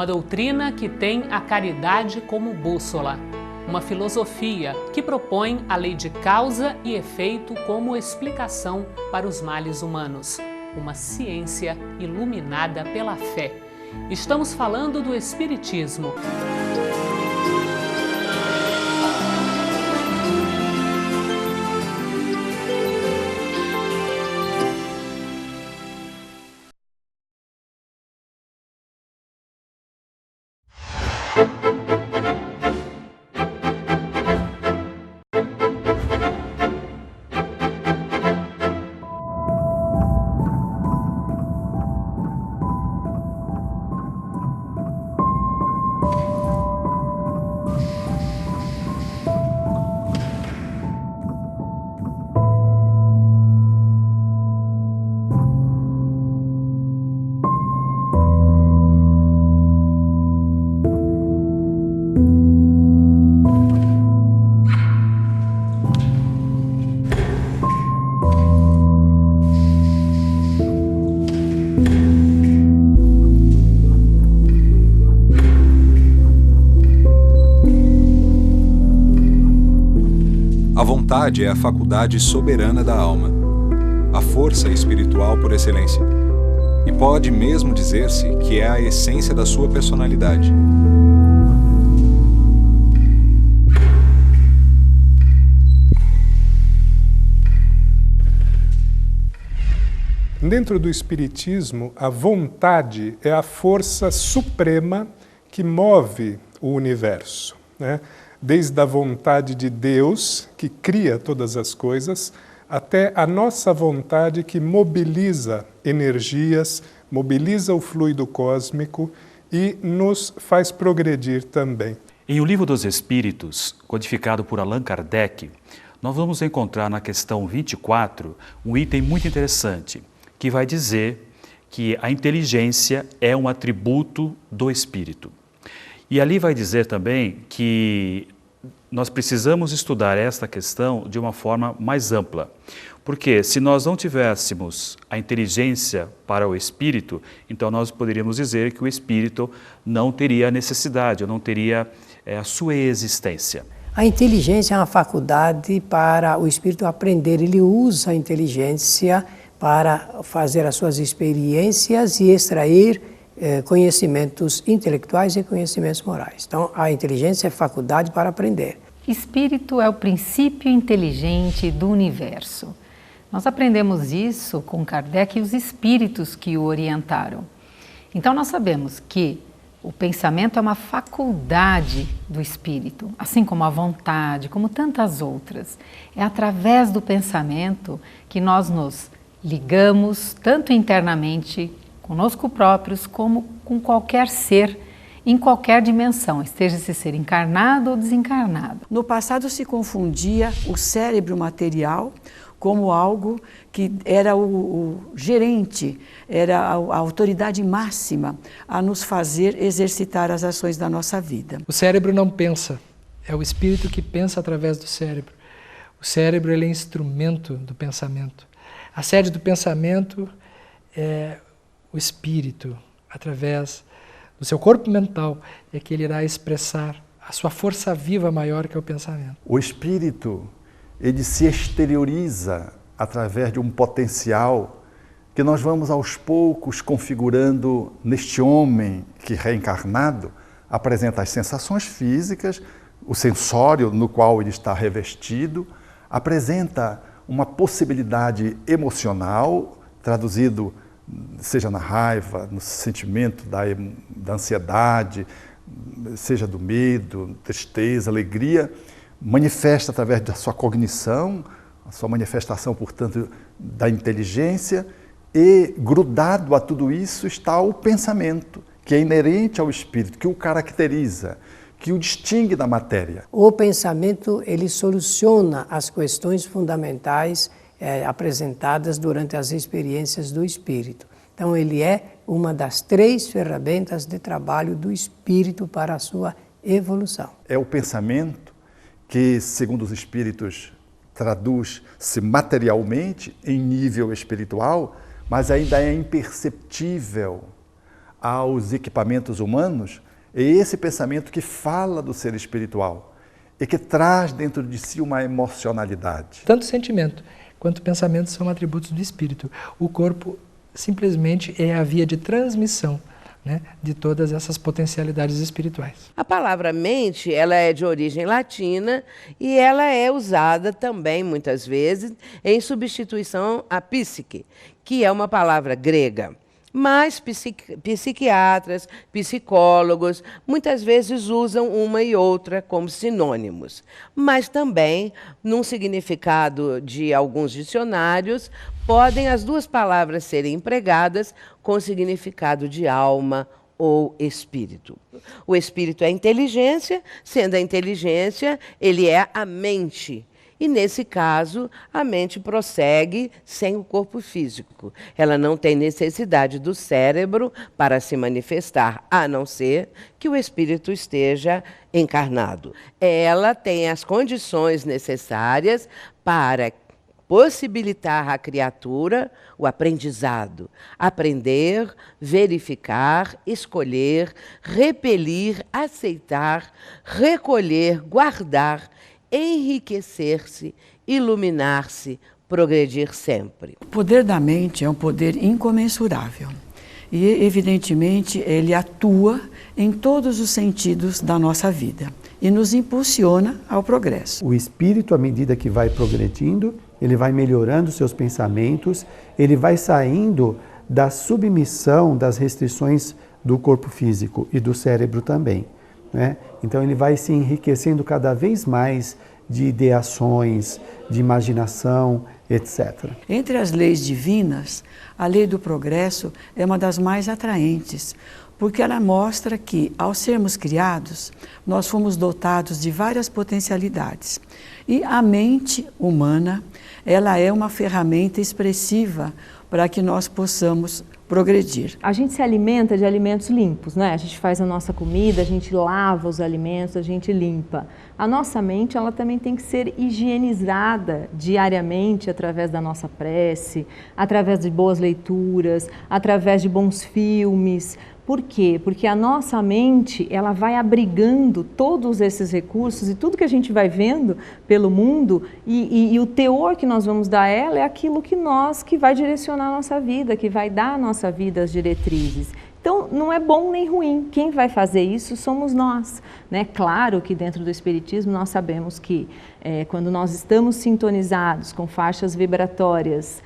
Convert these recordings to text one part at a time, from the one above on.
uma doutrina que tem a caridade como bússola, uma filosofia que propõe a lei de causa e efeito como explicação para os males humanos, uma ciência iluminada pela fé. Estamos falando do Espiritismo. A vontade é a faculdade soberana da alma, a força espiritual por excelência, e pode mesmo dizer-se que é a essência da sua personalidade. Dentro do Espiritismo, a vontade é a força suprema que move o universo, né? Desde a vontade de Deus, que cria todas as coisas, até a nossa vontade que mobiliza energias, mobiliza o fluido cósmico e nos faz progredir também. Em O Livro dos Espíritos, codificado por Allan Kardec, nós vamos encontrar na questão 24 um item muito interessante, que vai dizer que a inteligência é um atributo do espírito. E ali vai dizer também que nós precisamos estudar esta questão de uma forma mais ampla. Porque se nós não tivéssemos a inteligência para o espírito, então nós poderíamos dizer que o espírito não teria necessidade, ou não teria a sua existência. A inteligência é uma faculdade para o espírito aprender. Ele usa a inteligência para fazer as suas experiências e extrair conhecimentos intelectuais e conhecimentos morais. Então, a inteligência é faculdade para aprender. Espírito é o princípio inteligente do universo. Nós aprendemos isso com Kardec e os espíritos que o orientaram. Então, nós sabemos que o pensamento é uma faculdade do espírito, assim como a vontade, como tantas outras. É através do pensamento que nós nos ligamos, tanto internamente, conosco próprios, como com qualquer ser, em qualquer dimensão, esteja esse ser encarnado ou desencarnado. No passado se confundia o cérebro material como algo que era o gerente, era a autoridade máxima a nos fazer exercitar as ações da nossa vida. O cérebro não pensa, é o espírito que pensa através do cérebro. O cérebro ele é instrumento do pensamento. A sede do pensamento é o espírito, através do seu corpo mental, é que ele irá expressar a sua força viva maior que é o pensamento. O espírito, ele se exterioriza através de um potencial que nós vamos aos poucos configurando neste homem que reencarnado apresenta as sensações físicas, o sensório no qual ele está revestido, apresenta uma possibilidade emocional, traduzido seja na raiva, no sentimento da ansiedade, seja do medo, tristeza, alegria, manifesta através da sua cognição, a sua manifestação, portanto, da inteligência, e grudado a tudo isso está o pensamento, que é inerente ao espírito, que o caracteriza, que o distingue da matéria. O pensamento, ele soluciona as questões fundamentais apresentadas durante as experiências do espírito. Então, ele é uma das 3 ferramentas de trabalho do espírito para a sua evolução. É o pensamento que, segundo os espíritos, traduz-se materialmente em nível espiritual, mas ainda é imperceptível aos equipamentos humanos, é esse pensamento que fala do ser espiritual e que traz dentro de si uma emocionalidade. Tanto sentimento quanto pensamento são atributos do espírito. O corpo simplesmente é a via de transmissão, né, de todas essas potencialidades espirituais. A palavra mente, ela é de origem latina e ela é usada também, muitas vezes, em substituição à psique, que é uma palavra grega. Mas psiquiatras, psicólogos, muitas vezes usam uma e outra como sinônimos. Mas também, num significado de alguns dicionários, podem as duas palavras serem empregadas com significado de alma ou espírito. O espírito é a inteligência, sendo a inteligência, ele é a mente. E, nesse caso, a mente prossegue sem o corpo físico. Ela não tem necessidade do cérebro para se manifestar, a não ser que o espírito esteja encarnado. Ela tem as condições necessárias para possibilitar à criatura o aprendizado. Aprender, verificar, escolher, repelir, aceitar, recolher, guardar, enriquecer-se, iluminar-se, progredir sempre. O poder da mente é um poder incomensurável e, evidentemente, ele atua em todos os sentidos da nossa vida e nos impulsiona ao progresso. O espírito, à medida que vai progredindo, ele vai melhorando seus pensamentos, ele vai saindo da submissão das restrições do corpo físico e do cérebro também, né? Então ele vai se enriquecendo cada vez mais de ideações, de imaginação, etc. Entre as leis divinas, a lei do progresso é uma das mais atraentes, porque ela mostra que, ao sermos criados, nós fomos dotados de várias potencialidades. E a mente humana, ela é uma ferramenta expressiva para que nós possamos progredir. A gente se alimenta de alimentos limpos, né? A gente faz a nossa comida, a gente lava os alimentos, a gente limpa. A nossa mente, ela também tem que ser higienizada diariamente através da nossa prece, através de boas leituras, através de bons filmes. Por quê? Porque a nossa mente, ela vai abrigando todos esses recursos e tudo que a gente vai vendo pelo mundo e o teor que nós vamos dar a ela é aquilo que vai direcionar a nossa vida, que vai dar à nossa vida as diretrizes. Então, não é bom nem ruim. Quem vai fazer isso somos nós, né? Claro que dentro do Espiritismo nós sabemos que quando nós estamos sintonizados com faixas vibratórias,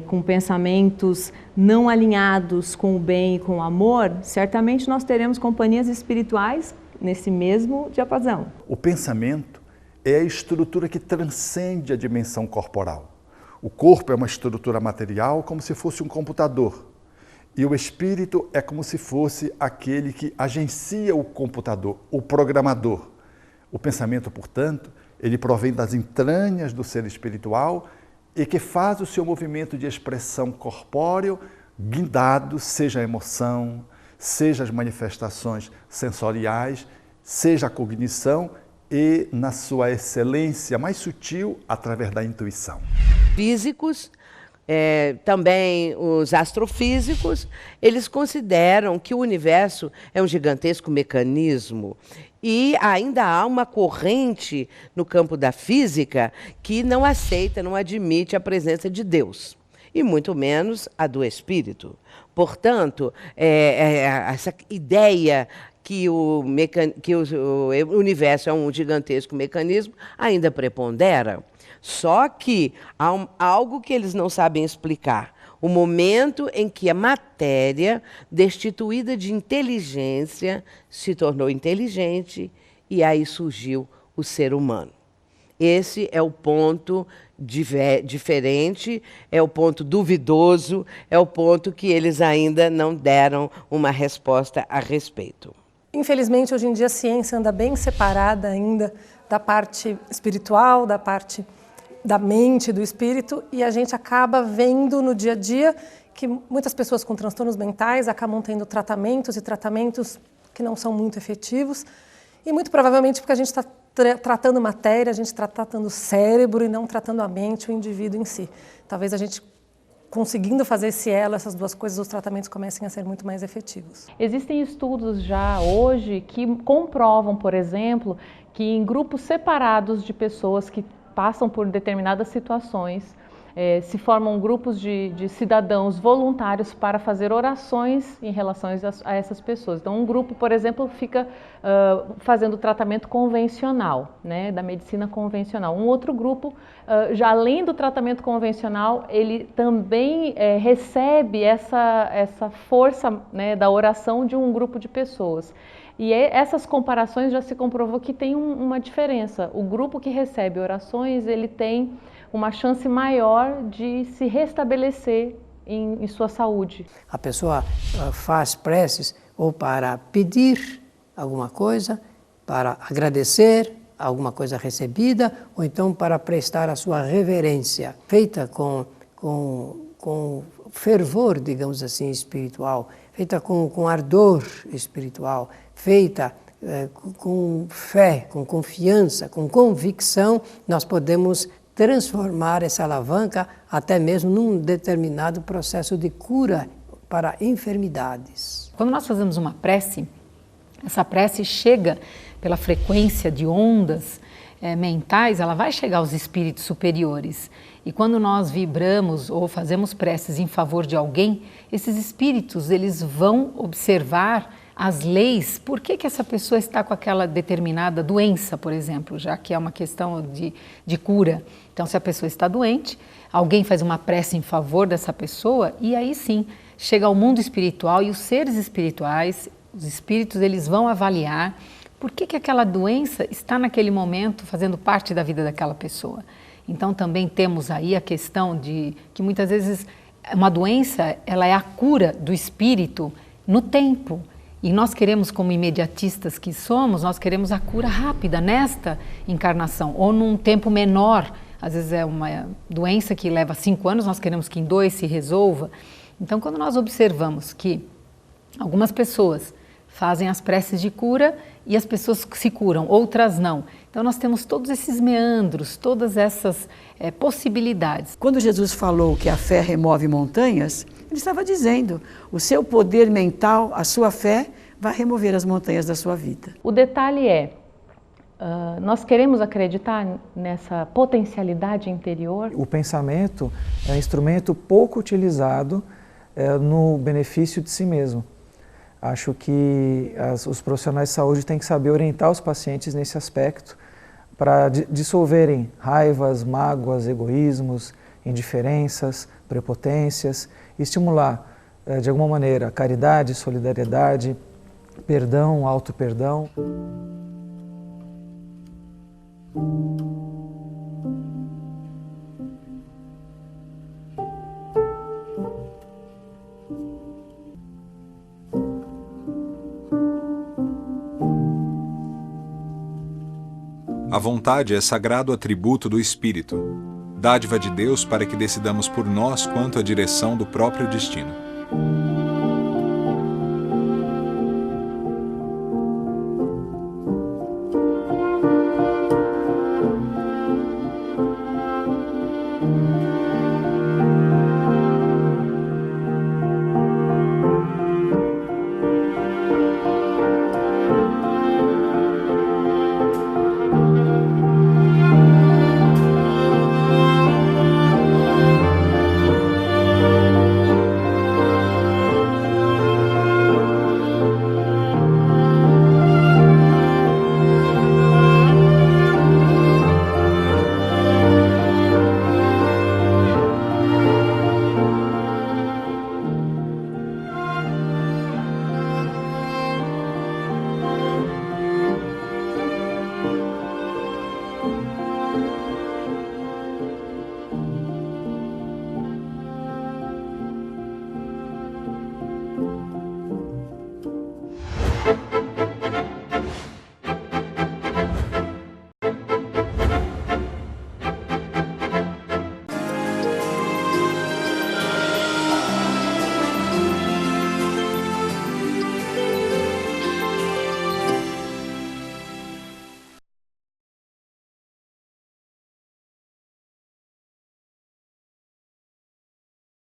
com pensamentos não alinhados com o bem e com o amor, certamente nós teremos companhias espirituais nesse mesmo diapasão. O pensamento é a estrutura que transcende a dimensão corporal. O corpo é uma estrutura material como se fosse um computador. E o espírito é como se fosse aquele que agencia o computador, o programador. O pensamento, portanto, ele provém das entranhas do ser espiritual e que faz o seu movimento de expressão corpóreo guindado, seja a emoção, seja as manifestações sensoriais, seja a cognição e, na sua excelência mais sutil, através da intuição. Físicos, também os astrofísicos, eles consideram que o universo é um gigantesco mecanismo e ainda há uma corrente no campo da física que não aceita, não admite a presença de Deus, e muito menos a do Espírito. Portanto, essa ideia que o universo é um gigantesco mecanismo ainda prepondera. Só que há algo que eles não sabem explicar. O momento em que a matéria, destituída de inteligência, se tornou inteligente e aí surgiu o ser humano. Esse é o ponto diferente, é o ponto duvidoso, é o ponto que eles ainda não deram uma resposta a respeito. Infelizmente, hoje em dia, a ciência anda bem separada ainda da parte espiritual, da parte da mente, do espírito, e a gente acaba vendo no dia a dia que muitas pessoas com transtornos mentais acabam tendo tratamentos e tratamentos que não são muito efetivos, e muito provavelmente porque a gente está tratando matéria, a gente está tratando o cérebro e não tratando a mente, o indivíduo em si. Talvez a gente conseguindo fazer esse elo, essas duas coisas, os tratamentos comecem a ser muito mais efetivos. Existem estudos já hoje que comprovam, por exemplo, que em grupos separados de pessoas que passam por determinadas situações, se formam grupos de cidadãos voluntários para fazer orações em relação a essas pessoas. Então, um grupo, por exemplo, fica fazendo tratamento convencional, né, da medicina convencional. Um outro grupo, já além do tratamento convencional, ele também recebe essa força, né, da oração de um grupo de pessoas. E essas comparações já se comprovou que tem uma diferença. O grupo que recebe orações, ele tem uma chance maior de se restabelecer em sua saúde. A pessoa faz preces ou para pedir alguma coisa, para agradecer alguma coisa recebida, ou então para prestar a sua reverência, feita com fervor, digamos assim, espiritual, feita com ardor espiritual, feita com fé, com confiança, com convicção, nós podemos transformar essa alavanca até mesmo num determinado processo de cura para enfermidades. Quando nós fazemos uma prece, essa prece chega pela frequência de ondas mentais, ela vai chegar aos espíritos superiores. E quando nós vibramos ou fazemos preces em favor de alguém, esses espíritos eles vão observar as leis, por que essa pessoa está com aquela determinada doença, por exemplo, já que é uma questão de cura. Então, se a pessoa está doente, alguém faz uma prece em favor dessa pessoa e aí sim, chega ao mundo espiritual e os seres espirituais, os espíritos, eles vão avaliar por que aquela doença está naquele momento fazendo parte da vida daquela pessoa. Então, também temos aí a questão de que muitas vezes uma doença, ela é a cura do espírito no tempo. E nós queremos, como imediatistas que somos, nós queremos a cura rápida nesta encarnação, ou num tempo menor. Às vezes é uma doença que leva 5 anos, nós queremos que em 2 se resolva. Então, quando nós observamos que algumas pessoas fazem as preces de cura e as pessoas se curam, outras não. Então, nós temos todos esses meandros, todas essas possibilidades. Quando Jesus falou que a fé remove montanhas, ele estava dizendo, o seu poder mental, a sua fé, vai remover as montanhas da sua vida. O detalhe é, nós queremos acreditar nessa potencialidade interior. O pensamento é um instrumento pouco utilizado no benefício de si mesmo. Acho que os profissionais de saúde têm que saber orientar os pacientes nesse aspecto para dissolverem raivas, mágoas, egoísmos, indiferenças, prepotências, e estimular, de alguma maneira, caridade, solidariedade, perdão, auto-perdão. A vontade é sagrado atributo do Espírito, dádiva de Deus para que decidamos por nós quanto à direção do próprio destino.